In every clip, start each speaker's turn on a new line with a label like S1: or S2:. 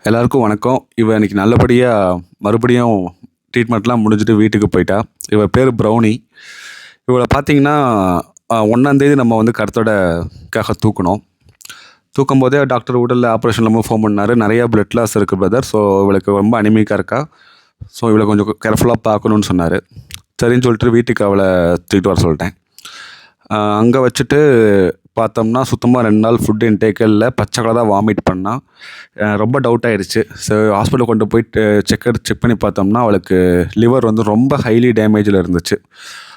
S1: எல்லாருக்கும் வணக்கம். இவ இன்னைக்கு நல்லபடியாக மறுபடியும் ட்ரீட்மெண்ட்லாம் முடிஞ்சுட்டு வீட்டுக்கு போயிட்டா. இவ பேர் ப்ரௌனி. இவளை பார்த்தீங்கன்னா 1ஆந்தேதி நம்ம வந்து கருத்தோடக்காக தூக்கணும். தூக்கும்போதே டாக்டர் உடலில் ஆப்ரேஷன் இல்லாமல் ஃபோன் பண்ணார். நிறையா பிளட் லாஸ் இருக்குது பிரதர். ஸோ இவளுக்கு ரொம்ப அனிமிக்காக இருக்கா. ஸோ இவளை கொஞ்சம் கேர்ஃபுல்லாக பார்க்கணுன்னு சொன்னார். சரின்னு சொல்லிட்டு வீட்டுக்கு அவளை தூக்கிட்டு வர சொல்லிட்டேன். அங்கே வச்சுட்டு பார்த்தோம்னா சுத்தமாக 2 நாள் ஃபுட் இன்டேக்கே இல்லை. பச்சை கலராக வாமிட் பண்ணால் ரொம்ப டவுட் ஆயிடுச்சு. ஸோ ஹாஸ்பிட்டல் கொண்டு போயிட்டு செக் பண்ணி பார்த்தோம்னா அவளுக்கு லிவர் வந்து ரொம்ப ஹைலி டேமேஜில் இருந்துச்சு.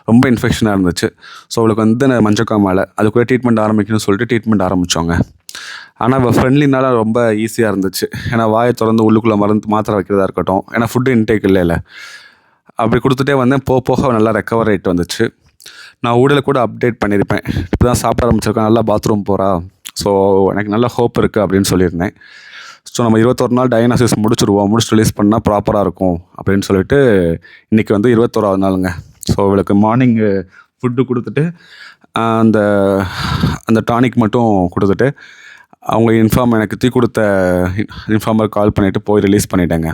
S1: ரொம்ப இன்ஃபெக்ஷனாக இருந்துச்சு. ஸோ அவளுக்கு வந்து மஞ்சக்காமாலை அதுக்குள்ளே ட்ரீட்மெண்ட் ஆரம்பிக்கணும்னு சொல்லிட்டு ட்ரீட்மெண்ட் ஆரம்பித்தோங்க. ஆனால் அவள் ஃப்ரெண்ட்லினால ரொம்ப ஈஸியாக இருந்துச்சு. ஏன்னா வாயை திறந்து உள்ளுக்குள்ளே மாத்திரை வைக்கிறதா இருக்கட்டும். ஏன்னா ஃபுட்டு இன்டேக் இல்லை. அப்படி கொடுத்துட்டே வந்தேன். போக நல்லா ரெக்கவர் ஆகிட்டு வந்துச்சு. நான் ஊடலை கூட அப்டேட் பண்ணியிருப்பேன். இப்போ தான் சாப்பிட ஆரம்பிச்சிருக்கேன், நல்லா பாத்ரூம் போகிறா. ஸோ எனக்கு நல்ல ஹோப் இருக்குது அப்படின்னு சொல்லியிருந்தேன். ஸோ நம்ம 21 நாள் டயக்னாசிஸ் முடிச்சுட்டு ரிலீஸ் பண்ணால் ப்ராப்பராக இருக்கும் அப்படின்னு சொல்லிட்டு இன்றைக்கி வந்து 21ஆவது நாளுங்க. ஸோ இவளுக்கு மார்னிங்கு ஃபுட்டு கொடுத்துட்டு அந்த அந்த டானிக் மட்டும் கொடுத்துட்டு அவங்க எனக்கு தூக்கி கொடுத்த இன்ஃபார்மர் கால் பண்ணிவிட்டு போய் ரிலீஸ் பண்ணிட்டேங்க.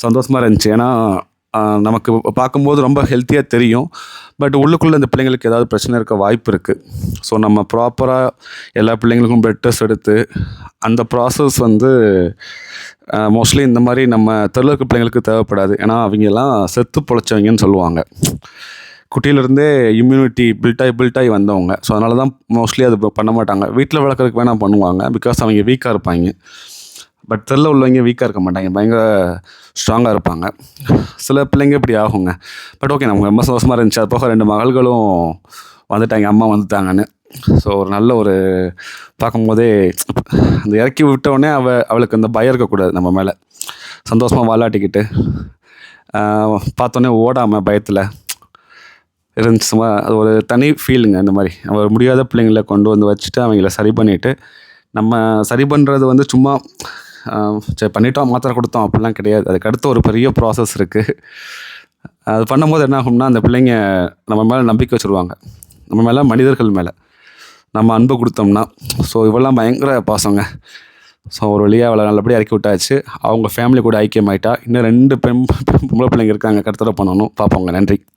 S1: சந்தோஷமாக இருந்துச்சு. ஏன்னா நமக்கு பார்க்கும்போது ரொம்ப ஹெல்த்தியாக தெரியும். பட் உள்ளுக்குள்ளே இந்த பிள்ளைங்களுக்கு ஏதாவது பிரச்சனை இருக்க வாய்ப்பு இருக்குது. ஸோ நம்ம ப்ராப்பராக எல்லா பிள்ளைங்களுக்கும் பிளட் டெஸ்ட் எடுத்து அந்த ப்ராசஸ் வந்து மோஸ்ட்லி இந்த மாதிரி நம்ம தெருவில் இருக்க பிள்ளைங்களுக்கு தேவைப்படாது. ஏன்னா அவங்கெல்லாம் செத்து பொழைச்சவங்கன்னு சொல்லுவாங்க. குட்டியிலேருந்தே இம்யூனிட்டி பில்ட்டாகி வந்தவங்க. ஸோ அதனால தான் மோஸ்ட்லி அது பண்ண மாட்டாங்க. வீட்டில் வளர்க்குறதுக்கு வேணால் பண்ணுவாங்க, பிகாஸ் அவங்க வீக்காக இருப்பாங்க. பட் தெருவில் உள்ளவங்க வீக்காக இருக்க மாட்டாங்க, பயங்கர ஸ்ட்ராங்காக இருப்பாங்க. சில பிள்ளைங்க இப்படி ஆகுங்க. பட் ஓகே, நமக்கு ரொம்ப சந்தோஷமாக இருந்துச்சு. அது போக 2 மகள்களும் வந்துட்டாங்க, அம்மா வந்துட்டாங்கன்னு. ஸோ ஒரு நல்ல ஒரு பார்க்கும்போதே அந்த இறக்கி விட்டோடனே அவளுக்கு அந்த பயம் இருக்கக்கூடாது நம்ம மேலே. சந்தோஷமாக வாலாட்டிக்கிட்டு பார்த்தோன்னே ஓடாமல் பயத்தில் இருந்துச்சுமா. அது ஒரு தனி ஃபீலுங்க. இந்த மாதிரி நம்ம முடியாத பிள்ளைங்கள கொண்டு வந்து வச்சுட்டு அவங்கள சரி பண்ணிவிட்டு நம்ம சரி பண்ணுறது வந்து சும்மா சரி பண்ணிட்டோம், மாத்திரை கொடுத்தோம் அப்படிலாம் கிடையாது. அதுக்கு அடுத்து ஒரு பெரிய ப்ராசஸ் இருக்குது. அது பண்ணும்போது என்ன ஆகும்னா அந்த பிள்ளைங்க நம்ம மேலே நம்பிக்கை வச்சுருவாங்க, நம்ம மேலே, மனிதர்கள் மேலே நம்ம அன்பு கொடுத்தோம்னா. ஸோ இவெல்லாம் பயங்கர பாசங்க. ஸோ ஒரு வழியாக அவளை நல்லபடியாக இறக்கி விட்டாச்சு. அவங்க ஃபேமிலி கூட ஐக்கியமாயிட்டா. இன்னும் 2 பொம்பளை பிள்ளைங்க இருக்காங்க, கருத்தரை பண்ணணும். பார்ப்போங்க. நன்றி.